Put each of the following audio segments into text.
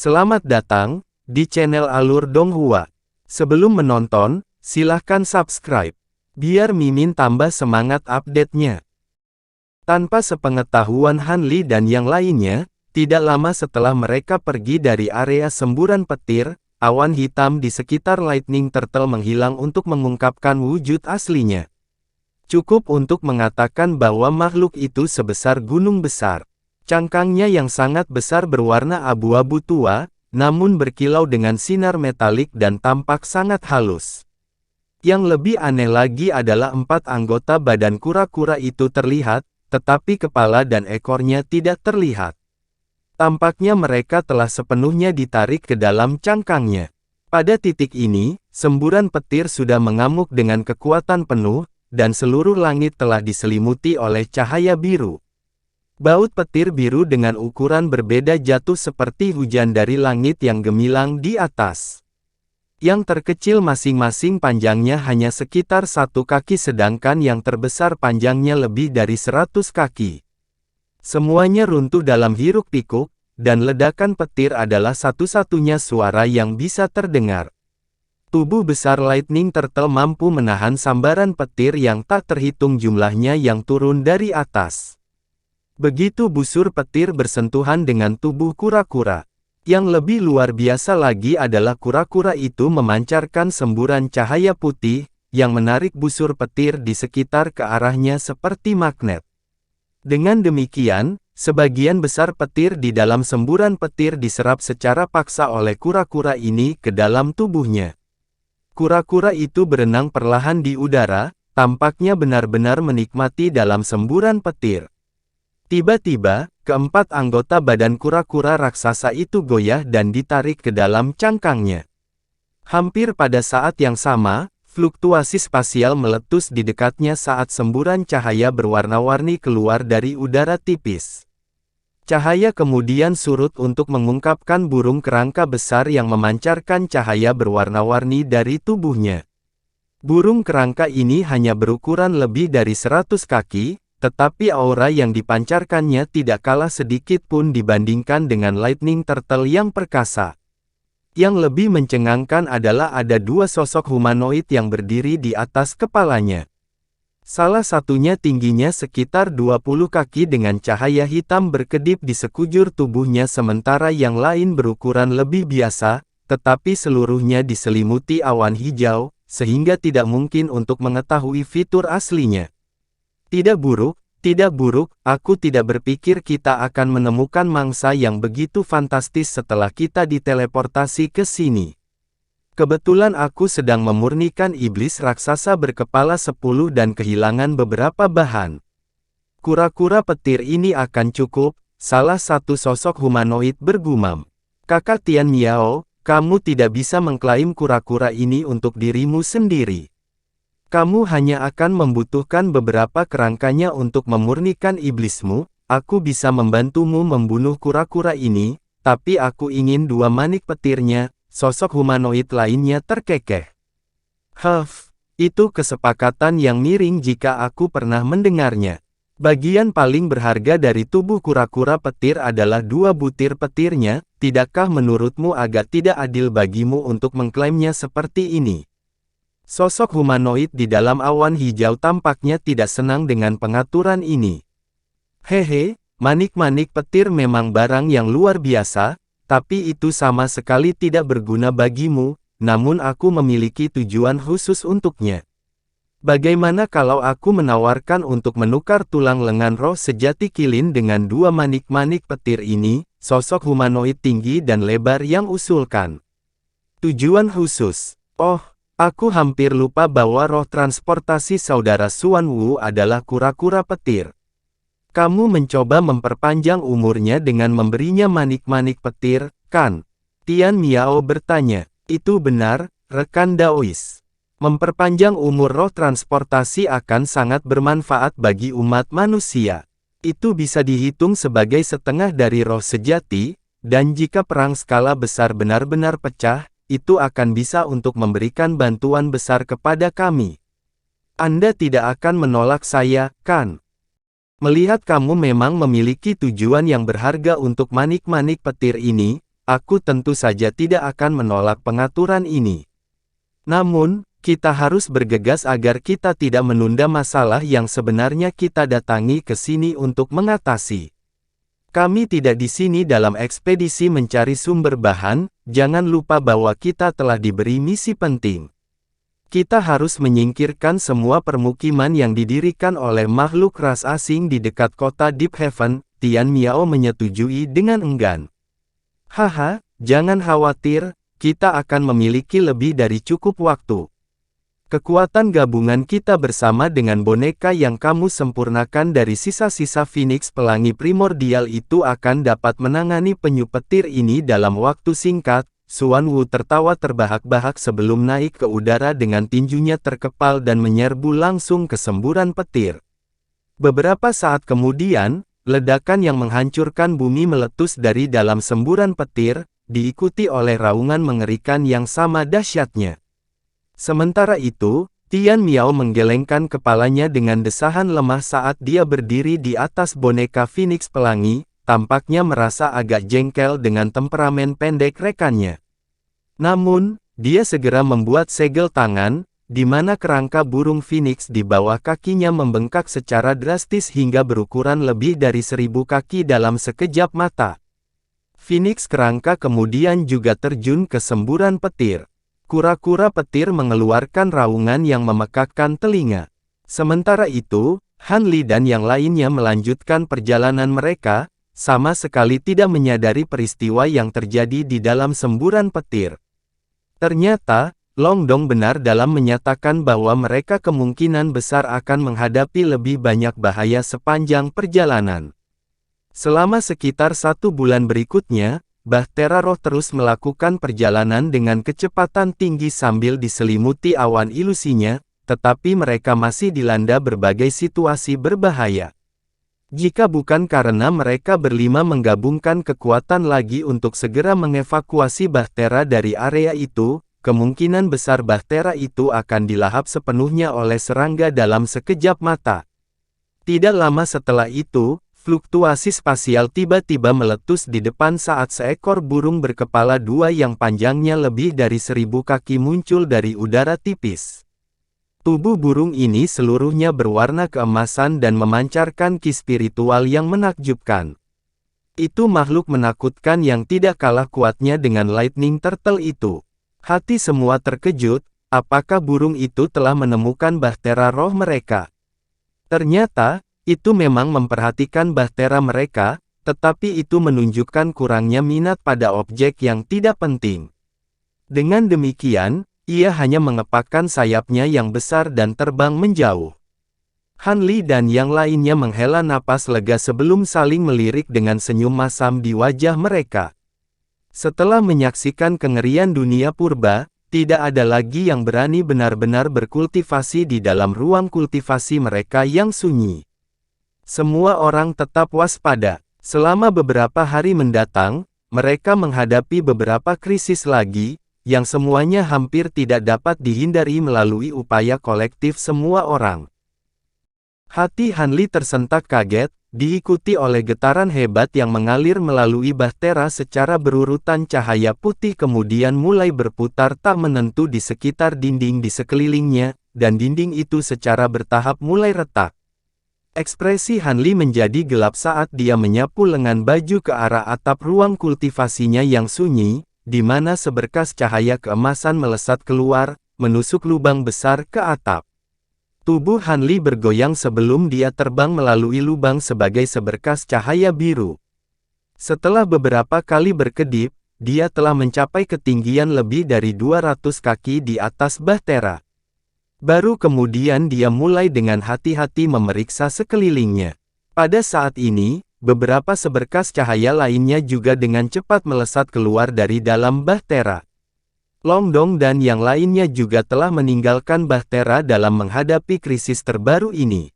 Selamat datang di channel Alur Donghua. Sebelum menonton, silahkan subscribe, biar Mimin tambah semangat update-nya. Tanpa sepengetahuan Han Li dan yang lainnya, tidak lama setelah mereka pergi dari area semburan petir, awan hitam di sekitar Lightning Turtle menghilang untuk mengungkapkan wujud aslinya. Cukup untuk mengatakan bahwa makhluk itu sebesar gunung besar. Cangkangnya yang sangat besar berwarna abu-abu tua, namun berkilau dengan sinar metalik dan tampak sangat halus. Yang lebih aneh lagi adalah 4 anggota badan kura-kura itu terlihat, tetapi kepala dan ekornya tidak terlihat. Tampaknya mereka telah sepenuhnya ditarik ke dalam cangkangnya. Pada titik ini, semburan petir sudah mengamuk dengan kekuatan penuh, dan seluruh langit telah diselimuti oleh cahaya biru. Baut petir biru dengan ukuran berbeda jatuh seperti hujan dari langit yang gemilang di atas. Yang terkecil masing-masing panjangnya hanya sekitar 1 kaki sedangkan yang terbesar panjangnya lebih dari 100 kaki. Semuanya runtuh dalam hiruk-pikuk, dan ledakan petir adalah satu-satunya suara yang bisa terdengar. Tubuh besar Lightning Turtle mampu menahan sambaran petir yang tak terhitung jumlahnya yang turun dari atas. Begitu busur petir bersentuhan dengan tubuh kura-kura. Yang lebih luar biasa lagi adalah kura-kura itu memancarkan semburan cahaya putih, yang menarik busur petir di sekitar ke arahnya seperti magnet. Dengan demikian, sebagian besar petir di dalam semburan petir diserap secara paksa oleh kura-kura ini ke dalam tubuhnya. Kura-kura itu berenang perlahan di udara, tampaknya benar-benar menikmati dalam semburan petir. Tiba-tiba, keempat anggota badan kura-kura raksasa itu goyah dan ditarik ke dalam cangkangnya. Hampir pada saat yang sama, fluktuasi spasial meletus di dekatnya saat semburan cahaya berwarna-warni keluar dari udara tipis. Cahaya kemudian surut untuk mengungkapkan burung kerangka besar yang memancarkan cahaya berwarna-warni dari tubuhnya. Burung kerangka ini hanya berukuran lebih dari 100 kaki, tetapi aura yang dipancarkannya tidak kalah sedikit pun dibandingkan dengan Lightning Turtle yang perkasa. Yang lebih mencengangkan adalah ada 2 sosok humanoid yang berdiri di atas kepalanya. Salah satunya tingginya sekitar 20 kaki dengan cahaya hitam berkedip di sekujur tubuhnya sementara yang lain berukuran lebih biasa, tetapi seluruhnya diselimuti awan hijau, sehingga tidak mungkin untuk mengetahui fitur aslinya. Tidak buruk, aku tidak berpikir kita akan menemukan mangsa yang begitu fantastis setelah kita diteleportasi ke sini. Kebetulan aku sedang memurnikan iblis raksasa berkepala 10 dan kehilangan beberapa bahan. Kura-kura petir ini akan cukup, salah satu sosok humanoid bergumam. Kakak Tian Miao, kamu tidak bisa mengklaim kura-kura ini untuk dirimu sendiri. Kamu hanya akan membutuhkan beberapa kerangkanya untuk memurnikan iblismu. Aku bisa membantumu membunuh kura-kura ini, tapi aku ingin 2 manik petirnya, sosok humanoid lainnya terkekeh. Itu kesepakatan yang miring jika aku pernah mendengarnya. Bagian paling berharga dari tubuh kura-kura petir adalah 2 butir petirnya, tidakkah menurutmu agak tidak adil bagimu untuk mengklaimnya seperti ini? Sosok humanoid di dalam awan hijau tampaknya tidak senang dengan pengaturan ini. Hehe, manik-manik petir memang barang yang luar biasa, tapi itu sama sekali tidak berguna bagimu, namun aku memiliki tujuan khusus untuknya. Bagaimana kalau aku menawarkan untuk menukar tulang lengan roh sejati Qilin dengan 2 manik-manik petir ini? Sosok humanoid tinggi dan lebar yang usulkan. Tujuan khusus. Oh, aku hampir lupa bahwa roh transportasi saudara Xuan Wu adalah kura-kura petir. Kamu mencoba memperpanjang umurnya dengan memberinya manik-manik petir, kan? Tian Miao bertanya. Itu benar, rekan Daois. Memperpanjang umur roh transportasi akan sangat bermanfaat bagi umat manusia. Itu bisa dihitung sebagai setengah dari roh sejati, dan jika perang skala besar benar-benar pecah, itu akan bisa untuk memberikan bantuan besar kepada kami. Anda tidak akan menolak saya, kan? Melihat kamu memang memiliki tujuan yang berharga untuk manik-manik petir ini, aku tentu saja tidak akan menolak pengaturan ini. Namun, kita harus bergegas agar kita tidak menunda masalah yang sebenarnya kita datangi ke sini untuk mengatasi. Kami tidak di sini dalam ekspedisi mencari sumber bahan, jangan lupa bahwa kita telah diberi misi penting. Kita harus menyingkirkan semua permukiman yang didirikan oleh makhluk ras asing di dekat kota Deep Haven. Tian Miao menyetujui dengan enggan. Haha, jangan khawatir, kita akan memiliki lebih dari cukup waktu. Kekuatan gabungan kita bersama dengan boneka yang kamu sempurnakan dari sisa-sisa Phoenix Pelangi Primordial itu akan dapat menangani penyu petir ini dalam waktu singkat. Xuan Wu tertawa terbahak-bahak sebelum naik ke udara dengan tinjunya terkepal dan menyerbu langsung ke semburan petir. Beberapa saat kemudian, ledakan yang menghancurkan bumi meletus dari dalam semburan petir, diikuti oleh raungan mengerikan yang sama dahsyatnya. Sementara itu, Tian Miao menggelengkan kepalanya dengan desahan lemah saat dia berdiri di atas boneka Phoenix Pelangi, tampaknya merasa agak jengkel dengan temperamen pendek rekannya. Namun, dia segera membuat segel tangan, di mana kerangka burung Phoenix di bawah kakinya membengkak secara drastis hingga berukuran lebih dari 1000 kaki dalam sekejap mata. Phoenix kerangka kemudian juga terjun ke semburan petir. Kura-kura petir mengeluarkan raungan yang memekakkan telinga. Sementara itu, Han Li dan yang lainnya melanjutkan perjalanan mereka, sama sekali tidak menyadari peristiwa yang terjadi di dalam semburan petir. Ternyata, Long Dong benar dalam menyatakan bahwa mereka kemungkinan besar akan menghadapi lebih banyak bahaya sepanjang perjalanan. Selama sekitar 1 bulan berikutnya, Bahtera Roh terus melakukan perjalanan dengan kecepatan tinggi sambil diselimuti awan ilusinya, tetapi mereka masih dilanda berbagai situasi berbahaya. Jika bukan karena mereka berlima menggabungkan kekuatan lagi untuk segera mengevakuasi Bahtera dari area itu, kemungkinan besar Bahtera itu akan dilahap sepenuhnya oleh serangga dalam sekejap mata. Tidak lama setelah itu, fluktuasi spasial tiba-tiba meletus di depan saat seekor burung berkepala 2 yang panjangnya lebih dari 1000 kaki muncul dari udara tipis. Tubuh burung ini seluruhnya berwarna keemasan dan memancarkan ki spiritual yang menakjubkan. Itu makhluk menakutkan yang tidak kalah kuatnya dengan Lightning Turtle itu. Hati semua terkejut, apakah burung itu telah menemukan Bahtera Roh mereka? Ternyata, itu memang memperhatikan Bahtera mereka, tetapi itu menunjukkan kurangnya minat pada objek yang tidak penting. Dengan demikian, ia hanya mengepakkan sayapnya yang besar dan terbang menjauh. Han Li dan yang lainnya menghela napas lega sebelum saling melirik dengan senyum masam di wajah mereka. Setelah menyaksikan kengerian dunia purba, tidak ada lagi yang berani benar-benar berkultivasi di dalam ruang kultivasi mereka yang sunyi. Semua orang tetap waspada. Selama beberapa hari mendatang, mereka menghadapi beberapa krisis lagi, yang semuanya hampir tidak dapat dihindari melalui upaya kolektif semua orang. Hati Han Li tersentak kaget, diikuti oleh getaran hebat yang mengalir melalui Bahtera secara berurutan. Cahaya putih kemudian mulai berputar tak menentu di sekitar dinding di sekelilingnya, dan dinding itu secara bertahap mulai retak. Ekspresi Han Li menjadi gelap saat dia menyapu lengan baju ke arah atap ruang kultivasinya yang sunyi, di mana seberkas cahaya keemasan melesat keluar, menusuk lubang besar ke atap. Tubuh Han Li bergoyang sebelum dia terbang melalui lubang sebagai seberkas cahaya biru. Setelah beberapa kali berkedip, dia telah mencapai ketinggian lebih dari 200 kaki di atas Bahtera. Baru kemudian dia mulai dengan hati-hati memeriksa sekelilingnya. Pada saat ini, beberapa seberkas cahaya lainnya juga dengan cepat melesat keluar dari dalam Bahtera. Long Dong dan yang lainnya juga telah meninggalkan Bahtera dalam menghadapi krisis terbaru ini.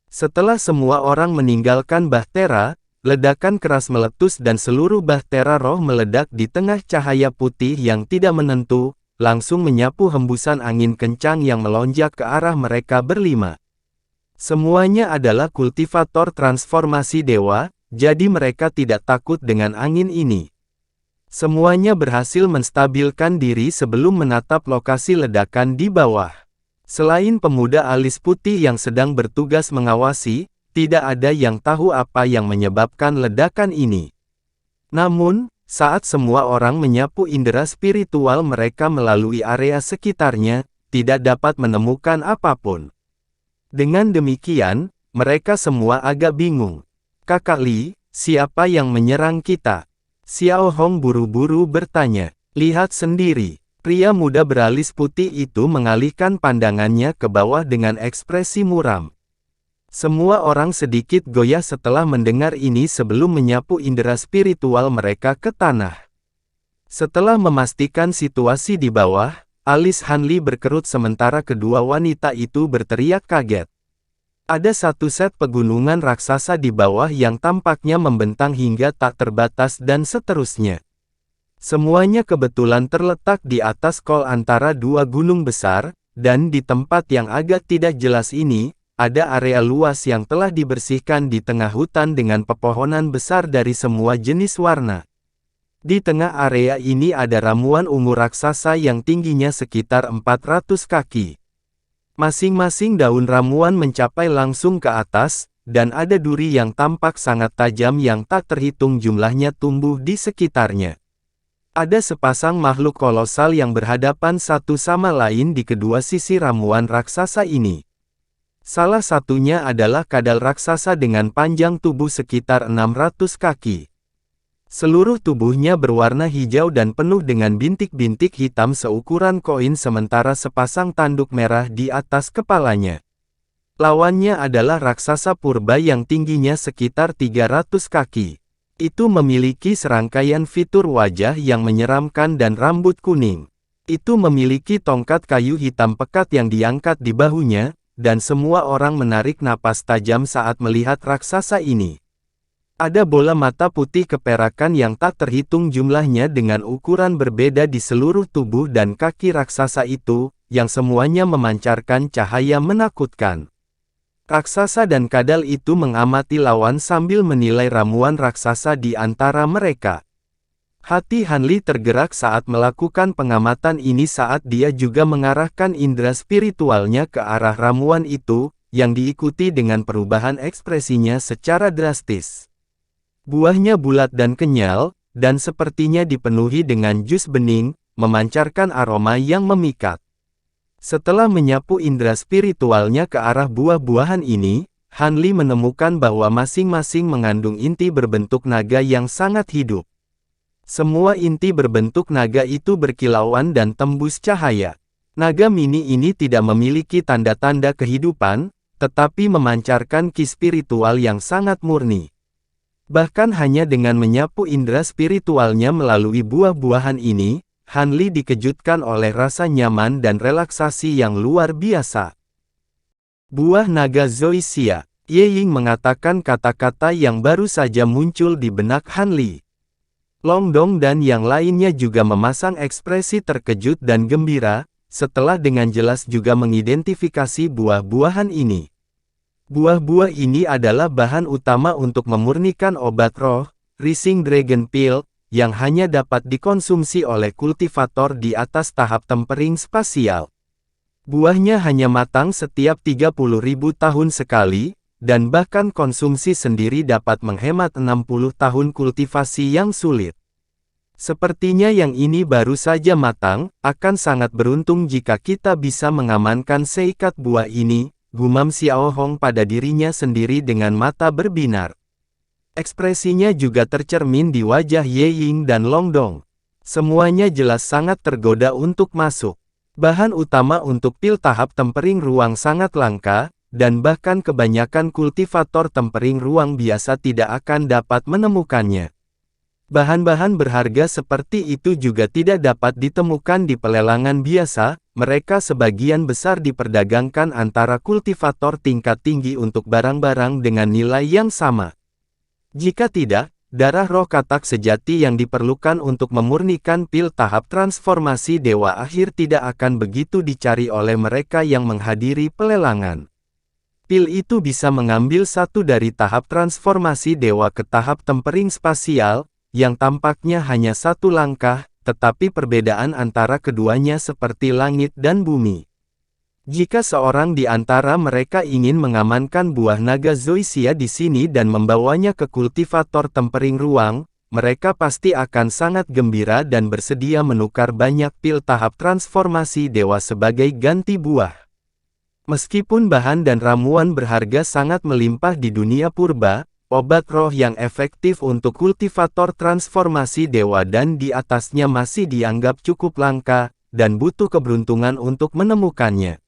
Setelah semua orang meninggalkan Bahtera, ledakan keras meletus dan seluruh Bahtera Roh meledak di tengah cahaya putih yang tidak menentu, langsung menyapu hembusan angin kencang yang melonjak ke arah mereka berlima. Semuanya adalah kultivator transformasi dewa, jadi mereka tidak takut dengan angin ini. Semuanya berhasil menstabilkan diri sebelum menatap lokasi ledakan di bawah. Selain pemuda alis putih yang sedang bertugas mengawasi, tidak ada yang tahu apa yang menyebabkan ledakan ini. Namun, saat semua orang menyapu indera spiritual mereka melalui area sekitarnya, tidak dapat menemukan apapun. Dengan demikian, mereka semua agak bingung. Kakak Li, siapa yang menyerang kita? Xiao Hong buru-buru bertanya. Lihat sendiri. Pria muda beralis putih itu mengalihkan pandangannya ke bawah dengan ekspresi muram. Semua orang sedikit goyah setelah mendengar ini sebelum menyapu indera spiritual mereka ke tanah. Setelah memastikan situasi di bawah, alis Han Li berkerut sementara kedua wanita itu berteriak kaget. Ada satu set pegunungan raksasa di bawah yang tampaknya membentang hingga tak terbatas dan seterusnya. Semuanya kebetulan terletak di atas kol antara dua gunung besar, dan di tempat yang agak tidak jelas ini, ada area luas yang telah dibersihkan di tengah hutan dengan pepohonan besar dari semua jenis warna. Di tengah area ini ada ramuan ungu raksasa yang tingginya sekitar 400 kaki. Masing-masing daun ramuan mencapai langsung ke atas, dan ada duri yang tampak sangat tajam yang tak terhitung jumlahnya tumbuh di sekitarnya. Ada sepasang makhluk kolosal yang berhadapan satu sama lain di kedua sisi ramuan raksasa ini. Salah satunya adalah kadal raksasa dengan panjang tubuh sekitar 600 kaki. Seluruh tubuhnya berwarna hijau dan penuh dengan bintik-bintik hitam seukuran koin sementara sepasang tanduk merah di atas kepalanya. Lawannya adalah raksasa purba yang tingginya sekitar 300 kaki. Itu memiliki serangkaian fitur wajah yang menyeramkan dan rambut kuning. Itu memiliki tongkat kayu hitam pekat yang diangkat di bahunya, dan semua orang menarik napas tajam saat melihat raksasa ini. Ada bola mata putih keperakan yang tak terhitung jumlahnya dengan ukuran berbeda di seluruh tubuh dan kaki raksasa itu, yang semuanya memancarkan cahaya menakutkan. Raksasa dan kadal itu mengamati lawan sambil menilai ramuan raksasa di antara mereka. Hati Han Li tergerak saat melakukan pengamatan ini saat dia juga mengarahkan indera spiritualnya ke arah ramuan itu, yang diikuti dengan perubahan ekspresinya secara drastis. Buahnya bulat dan kenyal, dan sepertinya dipenuhi dengan jus bening, memancarkan aroma yang memikat. Setelah menyapu indera spiritualnya ke arah buah-buahan ini, Han Li menemukan bahwa masing-masing mengandung inti berbentuk naga yang sangat hidup. Semua inti berbentuk naga itu berkilauan dan tembus cahaya. Naga mini ini tidak memiliki tanda-tanda kehidupan, tetapi memancarkan ki spiritual yang sangat murni. Bahkan hanya dengan menyapu indera spiritualnya melalui buah-buahan ini, Han Li dikejutkan oleh rasa nyaman dan relaksasi yang luar biasa. Buah naga Zoysia. Ye Ying mengatakan kata-kata yang baru saja muncul di benak Han Li. Long Dong dan yang lainnya juga memasang ekspresi terkejut dan gembira, setelah dengan jelas juga mengidentifikasi buah-buahan ini. Buah-buah ini adalah bahan utama untuk memurnikan obat roh, Rising Dragon Peel, yang hanya dapat dikonsumsi oleh kultivator di atas tahap tempering spasial. Buahnya hanya matang setiap 30.000 tahun sekali, dan bahkan konsumsi sendiri dapat menghemat 60 tahun kultivasi yang sulit. Sepertinya yang ini baru saja matang, akan sangat beruntung jika kita bisa mengamankan seikat buah ini, gumam Xiao Hong pada dirinya sendiri dengan mata berbinar. Ekspresinya juga tercermin di wajah Ye Ying dan Long Dong. Semuanya jelas sangat tergoda untuk masuk. Bahan utama untuk pil tahap tempering ruang sangat langka, dan bahkan kebanyakan kultivator tempering ruang biasa tidak akan dapat menemukannya. Bahan-bahan berharga seperti itu juga tidak dapat ditemukan di pelelangan biasa, mereka sebagian besar diperdagangkan antara kultivator tingkat tinggi untuk barang-barang dengan nilai yang sama. Jika tidak, darah roh katak sejati yang diperlukan untuk memurnikan pil tahap transformasi dewa akhir tidak akan begitu dicari oleh mereka yang menghadiri pelelangan. Pil itu bisa mengambil satu dari tahap transformasi dewa ke tahap tempering spasial, yang tampaknya hanya satu langkah, tetapi perbedaan antara keduanya seperti langit dan bumi. Jika seorang di antara mereka ingin mengamankan buah naga zoysia di sini dan membawanya ke kultivator tempering ruang, mereka pasti akan sangat gembira dan bersedia menukar banyak pil tahap transformasi dewa sebagai ganti buah. Meskipun bahan dan ramuan berharga sangat melimpah di dunia purba, obat roh yang efektif untuk kultivator transformasi dewa dan di atasnya masih dianggap cukup langka, dan butuh keberuntungan untuk menemukannya.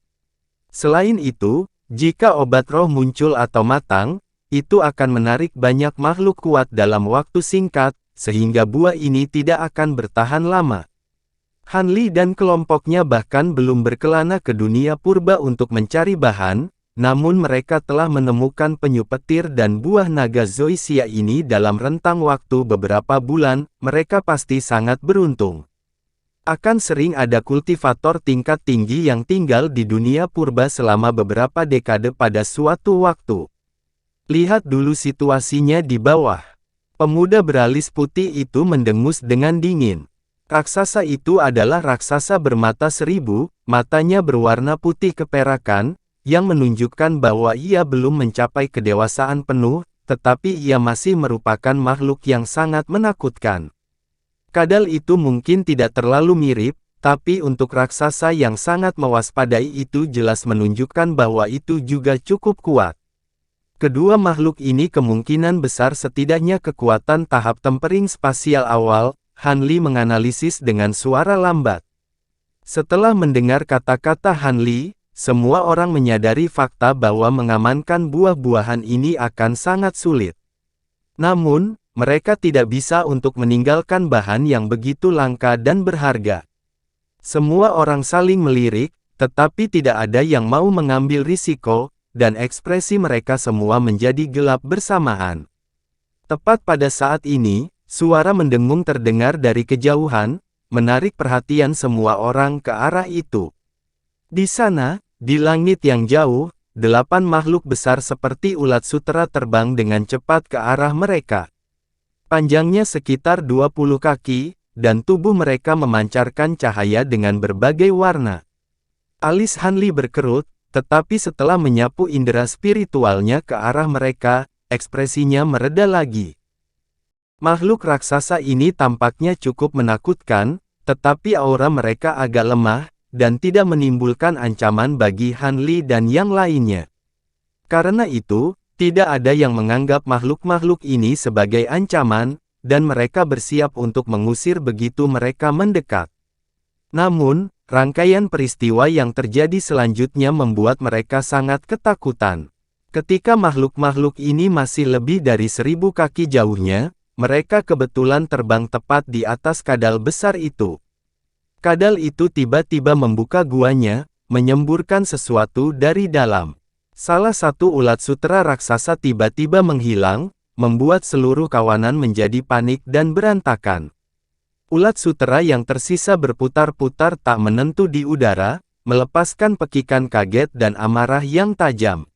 Selain itu, jika obat roh muncul atau matang, itu akan menarik banyak makhluk kuat dalam waktu singkat, sehingga buah ini tidak akan bertahan lama. Han Li dan kelompoknya bahkan belum berkelana ke dunia purba untuk mencari bahan, namun mereka telah menemukan penyu petir dan buah naga zoysia ini dalam rentang waktu beberapa bulan. Mereka pasti sangat beruntung. Akan sering ada kultivator tingkat tinggi yang tinggal di dunia purba selama beberapa dekade pada suatu waktu. Lihat dulu situasinya di bawah. Pemuda beralis putih itu mendengus dengan dingin. Raksasa itu adalah raksasa bermata seribu, matanya berwarna putih keperakan, yang menunjukkan bahwa ia belum mencapai kedewasaan penuh, tetapi ia masih merupakan makhluk yang sangat menakutkan. Kadal itu mungkin tidak terlalu mirip, tapi untuk raksasa yang sangat mewaspadai itu jelas menunjukkan bahwa itu juga cukup kuat. Kedua makhluk ini kemungkinan besar setidaknya kekuatan tahap tempering spasial awal. Han Li menganalisis dengan suara lambat. Setelah mendengar kata-kata Han Li, semua orang menyadari fakta bahwa mengamankan buah-buahan ini akan sangat sulit. Namun, mereka tidak bisa untuk meninggalkan bahan yang begitu langka dan berharga. Semua orang saling melirik, tetapi tidak ada yang mau mengambil risiko, dan ekspresi mereka semua menjadi gelap bersamaan. Tepat pada saat ini, suara mendengung terdengar dari kejauhan, menarik perhatian semua orang ke arah itu. Di sana, di langit yang jauh, 8 makhluk besar seperti ulat sutera terbang dengan cepat ke arah mereka. Panjangnya sekitar 20 kaki, dan tubuh mereka memancarkan cahaya dengan berbagai warna. Alis Han Li berkerut, tetapi setelah menyapu indera spiritualnya ke arah mereka, ekspresinya mereda lagi. Makhluk raksasa ini tampaknya cukup menakutkan, tetapi aura mereka agak lemah, dan tidak menimbulkan ancaman bagi Han Li dan yang lainnya. Karena itu, tidak ada yang menganggap makhluk-makhluk ini sebagai ancaman, dan mereka bersiap untuk mengusir begitu mereka mendekat. Namun, rangkaian peristiwa yang terjadi selanjutnya membuat mereka sangat ketakutan. Ketika makhluk-makhluk ini masih lebih dari 1000 kaki jauhnya, mereka kebetulan terbang tepat di atas kadal besar itu. Kadal itu tiba-tiba membuka guanya, menyemburkan sesuatu dari dalam. Salah satu ulat sutera raksasa tiba-tiba menghilang, membuat seluruh kawanan menjadi panik dan berantakan. Ulat sutera yang tersisa berputar-putar tak menentu di udara, melepaskan pekikan kaget dan amarah yang tajam.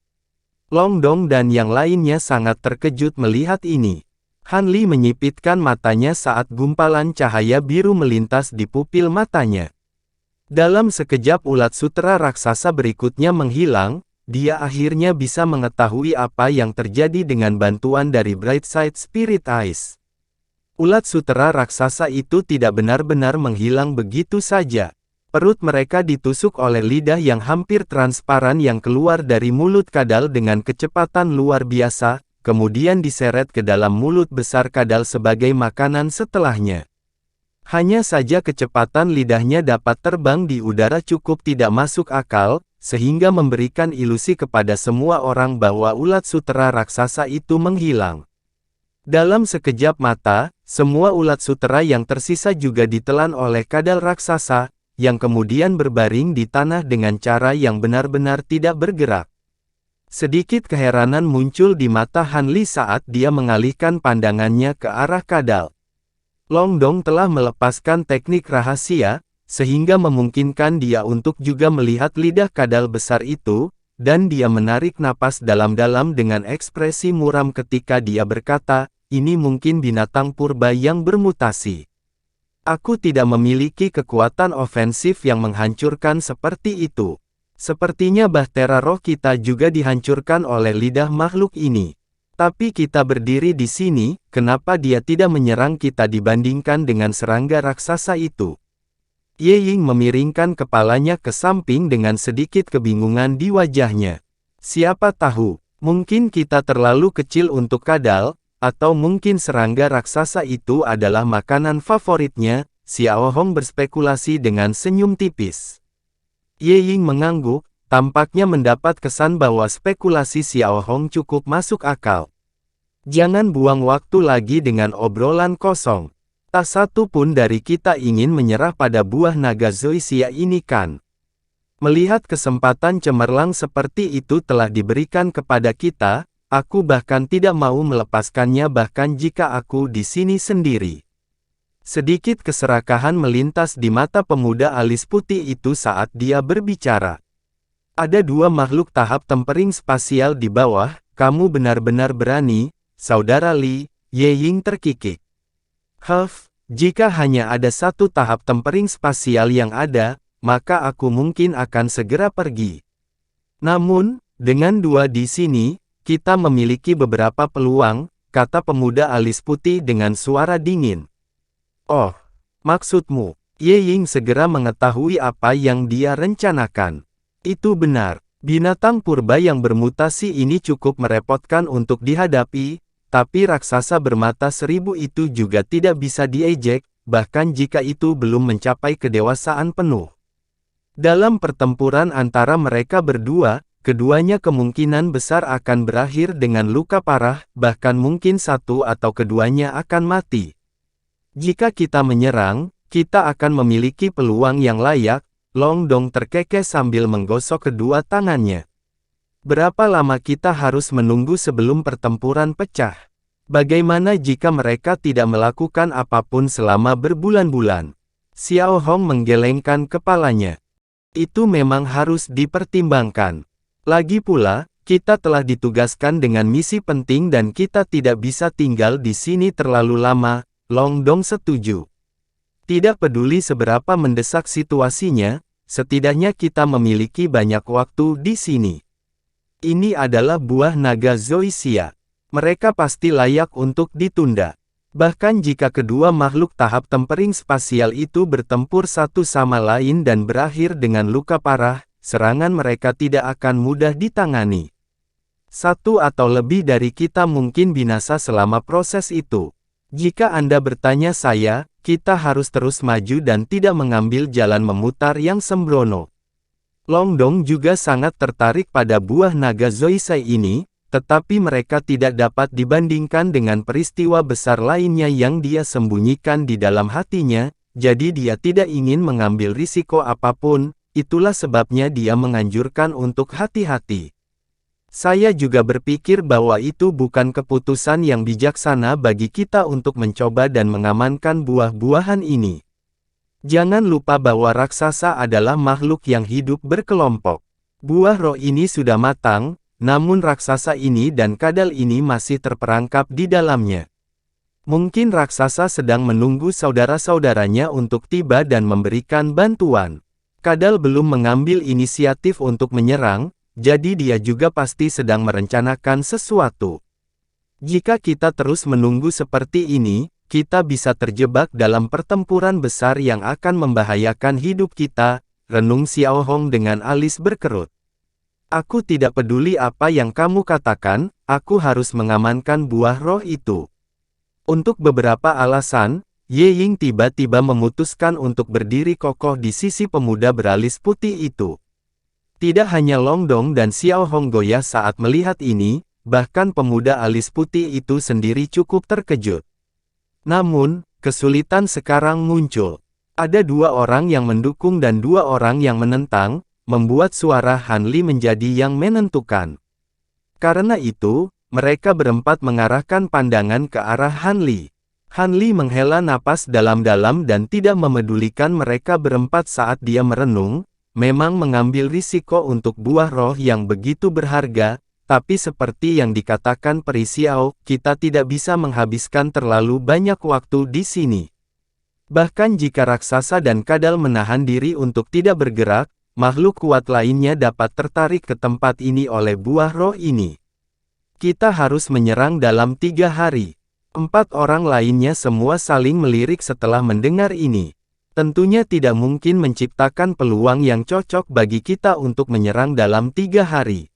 Long Dong dan yang lainnya sangat terkejut melihat ini. Han Li menyipitkan matanya saat gumpalan cahaya biru melintas di pupil matanya. Dalam sekejap ulat sutera raksasa berikutnya menghilang, dia akhirnya bisa mengetahui apa yang terjadi dengan bantuan dari Brightside Spirit Eyes. Ulat sutera raksasa itu tidak benar-benar menghilang begitu saja. Perut mereka ditusuk oleh lidah yang hampir transparan yang keluar dari mulut kadal dengan kecepatan luar biasa, kemudian diseret ke dalam mulut besar kadal sebagai makanan setelahnya. Hanya saja kecepatan lidahnya dapat terbang di udara cukup tidak masuk akal, sehingga memberikan ilusi kepada semua orang bahwa ulat sutera raksasa itu menghilang. Dalam sekejap mata, semua ulat sutera yang tersisa juga ditelan oleh kadal raksasa, yang kemudian berbaring di tanah dengan cara yang benar-benar tidak bergerak. Sedikit keheranan muncul di mata Han Li saat dia mengalihkan pandangannya ke arah kadal. Long Dong telah melepaskan teknik rahasia, sehingga memungkinkan dia untuk juga melihat lidah kadal besar itu, dan dia menarik napas dalam-dalam dengan ekspresi muram ketika dia berkata, ini mungkin binatang purba yang bermutasi. Aku tidak memiliki kekuatan ofensif yang menghancurkan seperti itu. Sepertinya bahtera roh kita juga dihancurkan oleh lidah makhluk ini. Tapi kita berdiri di sini, kenapa dia tidak menyerang kita dibandingkan dengan serangga raksasa itu? Ye Ying memiringkan kepalanya ke samping dengan sedikit kebingungan di wajahnya. Siapa tahu, mungkin kita terlalu kecil untuk kadal, atau mungkin serangga raksasa itu adalah makanan favoritnya, Xiao Hong berspekulasi dengan senyum tipis. Ye Ying mengangguk, tampaknya mendapat kesan bahwa spekulasi Xiao Hong cukup masuk akal. Jangan buang waktu lagi dengan obrolan kosong. Tak satu pun dari kita ingin menyerah pada buah naga Zoysia ini kan? Melihat kesempatan cemerlang seperti itu telah diberikan kepada kita, aku bahkan tidak mau melepaskannya bahkan jika aku di sini sendiri. Sedikit keserakahan melintas di mata pemuda alis putih itu saat dia berbicara. Ada dua makhluk tahap tempering spasial di bawah, kamu benar-benar berani, Saudara Li, Ye Ying terkikik. Jika hanya ada satu tahap tempering spasial yang ada, maka aku mungkin akan segera pergi. Namun, dengan dua di sini, kita memiliki beberapa peluang, kata pemuda alis putih dengan suara dingin. Oh, maksudmu, Ye Ying segera mengetahui apa yang dia rencanakan. Itu benar, binatang purba yang bermutasi ini cukup merepotkan untuk dihadapi, tapi raksasa bermata seribu itu juga tidak bisa diejek, bahkan jika itu belum mencapai kedewasaan penuh. Dalam pertempuran antara mereka berdua, keduanya kemungkinan besar akan berakhir dengan luka parah, bahkan mungkin satu atau keduanya akan mati. Jika kita menyerang, kita akan memiliki peluang yang layak, Long Dong terkekeh sambil menggosok kedua tangannya. Berapa lama kita harus menunggu sebelum pertempuran pecah? Bagaimana jika mereka tidak melakukan apapun selama berbulan-bulan? Xiao Hong menggelengkan kepalanya. Itu memang harus dipertimbangkan. Lagi pula, kita telah ditugaskan dengan misi penting dan kita tidak bisa tinggal di sini terlalu lama, Long Dong setuju. Tidak peduli seberapa mendesak situasinya, setidaknya kita memiliki banyak waktu di sini. Ini adalah buah naga Zoysia. Mereka pasti layak untuk ditunda. Bahkan jika kedua makhluk tahap tempering spasial itu bertempur satu sama lain dan berakhir dengan luka parah, serangan mereka tidak akan mudah ditangani. Satu atau lebih dari kita mungkin binasa selama proses itu. Jika Anda bertanya saya, kita harus terus maju dan tidak mengambil jalan memutar yang sembrono. Long Dong juga sangat tertarik pada buah naga Zoysia ini, tetapi mereka tidak dapat dibandingkan dengan peristiwa besar lainnya yang dia sembunyikan di dalam hatinya, jadi dia tidak ingin mengambil risiko apapun, itulah sebabnya dia menganjurkan untuk hati-hati. Saya juga berpikir bahwa itu bukan keputusan yang bijaksana bagi kita untuk mencoba dan mengamankan buah-buahan ini. Jangan lupa bahwa raksasa adalah makhluk yang hidup berkelompok. Buah roh ini sudah matang, namun raksasa ini dan kadal ini masih terperangkap di dalamnya. Mungkin raksasa sedang menunggu saudara-saudaranya untuk tiba dan memberikan bantuan. Kadal belum mengambil inisiatif untuk menyerang, jadi dia juga pasti sedang merencanakan sesuatu. Jika kita terus menunggu seperti ini, kita bisa terjebak dalam pertempuran besar yang akan membahayakan hidup kita, renung Xiao Hong dengan alis berkerut. Aku tidak peduli apa yang kamu katakan, aku harus mengamankan buah roh itu. Untuk beberapa alasan, Ye Ying tiba-tiba memutuskan untuk berdiri kokoh di sisi pemuda beralis putih itu. Tidak hanya Long Dong dan Xiao Hong goyah saat melihat ini, bahkan pemuda alis putih itu sendiri cukup terkejut. Namun, kesulitan sekarang muncul. Ada dua orang yang mendukung dan dua orang yang menentang, membuat suara Han Li menjadi yang menentukan. Karena itu, mereka berempat mengarahkan pandangan ke arah Han Li. Han Li menghela napas dalam-dalam dan tidak memedulikan mereka berempat saat dia merenung, memang mengambil risiko untuk buah roh yang begitu berharga, tapi seperti yang dikatakan Peri Xiao, kita tidak bisa menghabiskan terlalu banyak waktu di sini. Bahkan jika raksasa dan kadal menahan diri untuk tidak bergerak, makhluk kuat lainnya dapat tertarik ke tempat ini oleh buah roh ini. Kita harus menyerang dalam 3 hari. 4 orang lainnya semua saling melirik setelah mendengar ini. Tentunya tidak mungkin menciptakan peluang yang cocok bagi kita untuk menyerang dalam 3 hari.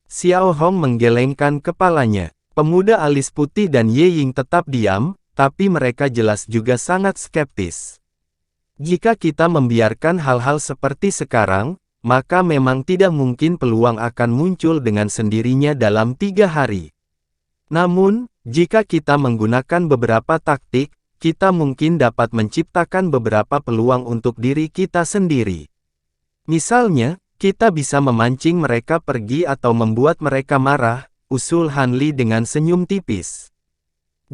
Xiao Hong menggelengkan kepalanya. Pemuda alis putih dan Ye Ying tetap diam, tapi mereka jelas juga sangat skeptis. Jika kita membiarkan hal-hal seperti sekarang, maka memang tidak mungkin peluang akan muncul dengan sendirinya dalam 3 hari. Namun, jika kita menggunakan beberapa taktik, kita mungkin dapat menciptakan beberapa peluang untuk diri kita sendiri. Misalnya, kita bisa memancing mereka pergi atau membuat mereka marah, usul Han Li dengan senyum tipis.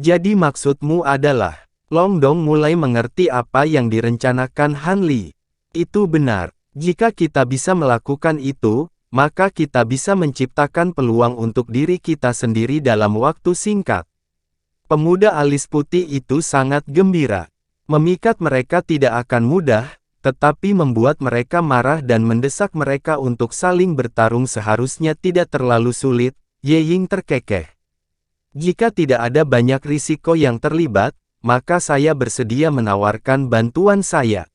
Jadi maksudmu adalah, Long Dong mulai mengerti apa yang direncanakan Han Li. Itu benar, jika kita bisa melakukan itu, maka kita bisa menciptakan peluang untuk diri kita sendiri dalam waktu singkat. Pemuda alis putih itu sangat gembira. Memikat mereka tidak akan mudah, tetapi membuat mereka marah dan mendesak mereka untuk saling bertarung seharusnya tidak terlalu sulit, Ye Ying terkekeh. Jika tidak ada banyak risiko yang terlibat, maka saya bersedia menawarkan bantuan saya.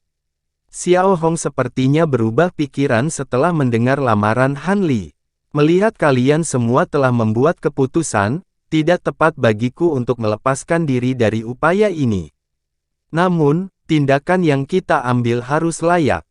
Xiao Hong sepertinya berubah pikiran setelah mendengar lamaran Han Li. Melihat kalian semua telah membuat keputusan, tidak tepat bagiku untuk melepaskan diri dari upaya ini. Namun, tindakan yang kita ambil harus layak.